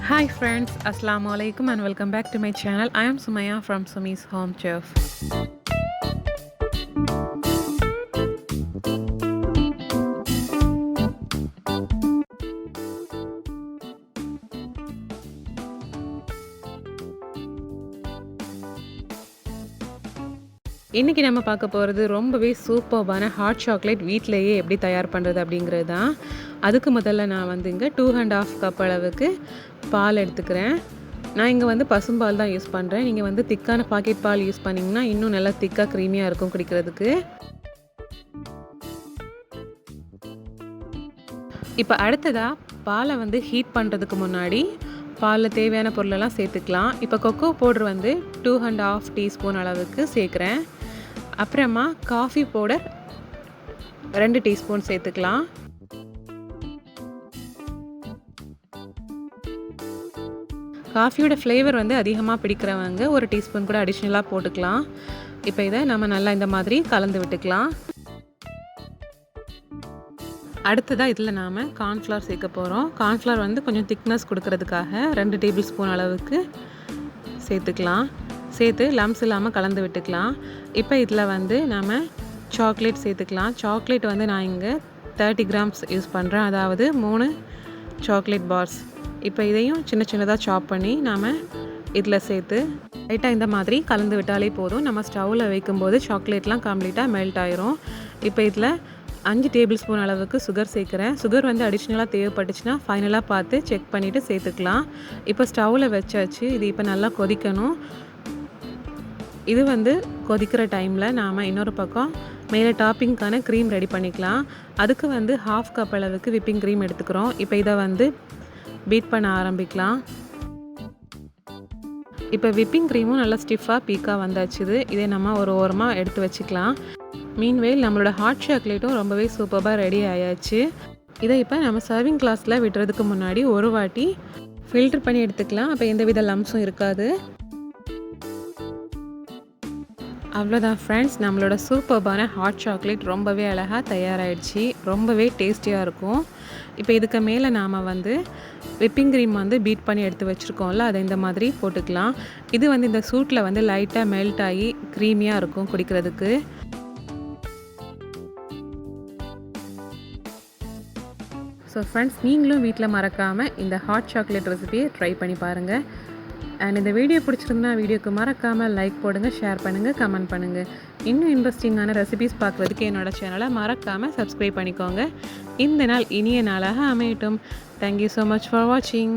Hi friends, Assalamu alaikum and welcome back to my channel. I am Sumaya from Sumi's Home Chef. இன்றைக்கி நம்ம பார்க்க போகிறது ரொம்பவே சூப்பர்பான ஹாட் சாக்லேட் வீட்டிலையே எப்படி தயார் பண்ணுறது அப்படிங்கிறது தான். அதுக்கு முதல்ல நான் வந்து இங்கே 2½ கப் அளவுக்கு பால் எடுத்துக்கிறேன். நான் இங்கே வந்து பசும்பால் தான் யூஸ் பண்ணுறேன். நீங்கள் வந்து திக்கான பாக்கெட் பால் யூஸ் பண்ணிங்கன்னா இன்னும் நல்லா திக்காக க்ரீமியாக இருக்கும் குடிக்கிறதுக்கு. இப்போ அடுத்ததாக பாலை வந்து ஹீட் பண்ணுறதுக்கு முன்னாடி பாலில் தேவையான பொருளெல்லாம் சேர்த்துக்கலாம். இப்போ கொக்கோ பவுடர் வந்து 2½ டீஸ்பூன் அளவுக்கு சேர்க்குறேன். அப்புறமா காஃபி பவுடர் 2 டீஸ்பூன் சேர்த்துக்கலாம். காஃபியோட ஃப்ளேவர் வந்து அதிகமாக பிடிக்கிறவங்க 1 டீஸ்பூன் கூட அடிஷ்னலாக போட்டுக்கலாம். இப்போ இதை நம்ம நல்லா இந்த மாதிரி கலந்து விட்டுக்கலாம். அடுத்ததாக இதில் நாம் கார்ன்ஃப்ளவர் சேர்க்க போகிறோம். கார்ன்ஃப்ளவர் வந்து கொஞ்சம் திக்னஸ் கொடுக்கறதுக்காக 2 டேபிள் ஸ்பூன் அளவுக்கு சேர்த்துக்கலாம். சேர்த்து லம்ஸ் இல்லாமல் கலந்து விட்டுக்கலாம். இப்போ இதில் வந்து நாம் சாக்லேட் சேர்த்துக்கலாம். சாக்லேட் வந்து நான் இங்கே 30 கிராம்ஸ் யூஸ் பண்ணுறேன், அதாவது 3 சாக்லேட் பார்ஸ். இப்போ இதையும் சின்ன சின்னதாக சாப் பண்ணி நாம் இதில் சேர்த்து லைட்டாக இந்த மாதிரி கலந்து விட்டாலே போதும். நம்ம ஸ்டவ்வில் வைக்கும்போது சாக்லேட்லாம் கம்ப்ளீட்டாக மெல்ட் ஆயிரும். இப்போ இதில் 5 டேபிள் ஸ்பூன் அளவுக்கு சுகர் சேர்க்குறேன். சுகர் வந்து அடிஷ்னலாக தேவைப்பட்டுச்சுன்னா ஃபைனலாக பார்த்து செக் பண்ணிவிட்டு சேர்த்துக்கலாம். இப்போ ஸ்டவ்வில் வச்சாச்சு. இது இப்போ நல்லா கொதிக்கணும். இது வந்து கொதிக்கிற டைமில் நாம் இன்னொரு பக்கம் மேலே டாப்பிங்க்கான க்ரீம் ரெடி பண்ணிக்கலாம். அதுக்கு வந்து 1/2 கப் அளவுக்கு விப்பிங் க்ரீம் எடுத்துக்கிறோம். இப்போ இதை வந்து பீட் பண்ண ஆரம்பிக்கலாம். இப்போ விப்பிங் க்ரீமும் நல்லா ஸ்டிஃபாக பீக்காக வந்தாச்சுது. இதை நம்ம ஒரு ஓரமாக எடுத்து வச்சுக்கலாம். மீன்வேல் நம்மளோட ஹாட் சாக்லேட்டும் ரொம்பவே சூப்பராக ரெடி ஆயாச்சு. இதை இப்போ நம்ம சர்விங் கிளாஸில் விட்டுறதுக்கு முன்னாடி ஒரு வாட்டி ஃபில்டர் பண்ணி எடுத்துக்கலாம். அப்போ எந்தவித லம்ஸும் இருக்காது. அவ்வளோதான் ஃப்ரெண்ட்ஸ், நம்மளோட சூப்பர்பான ஹாட் சாக்லேட் ரொம்பவே அழகாக தயாராகிடுச்சு. ரொம்பவே டேஸ்டியாக இருக்கும். இப்போ இதுக்கு மேலே நாம் வந்து விப்பிங் க்ரீம் வந்து பீட் பண்ணி எடுத்து வச்சுருக்கோம்ல, அதை இந்த மாதிரி போட்டுக்கலாம். இது வந்து இந்த சூட்டில் வந்து லைட்டாக மெல்ட் ஆகி க்ரீமியாக இருக்கும் குடிக்கிறதுக்கு. ஸோ ஃப்ரெண்ட்ஸ், நீங்களும் வீட்டில் மறக்காமல் இந்த ஹாட் சாக்லேட் ரெசிபியை ட்ரை பண்ணி பாருங்கள். அண்ட் இந்த வீடியோ பிடிச்சிருந்தா வீடியோக்கு மறக்காமல் லைக் போடுங்க, ஷேர் பண்ணுங்கள், கமெண்ட் பண்ணுங்கள். இன்னும் இன்ட்ரெஸ்டிங்கான ரெசிபிஸ் பார்க்குறதுக்கு என்னோடய சேனலை மறக்காமல் சப்ஸ்கிரைப் பண்ணிக்கோங்க. இந்த நாள் இனிய நாளாக அமையட்டும். தேங்க்யூ ஸோ மச் ஃபார் வாட்சிங்.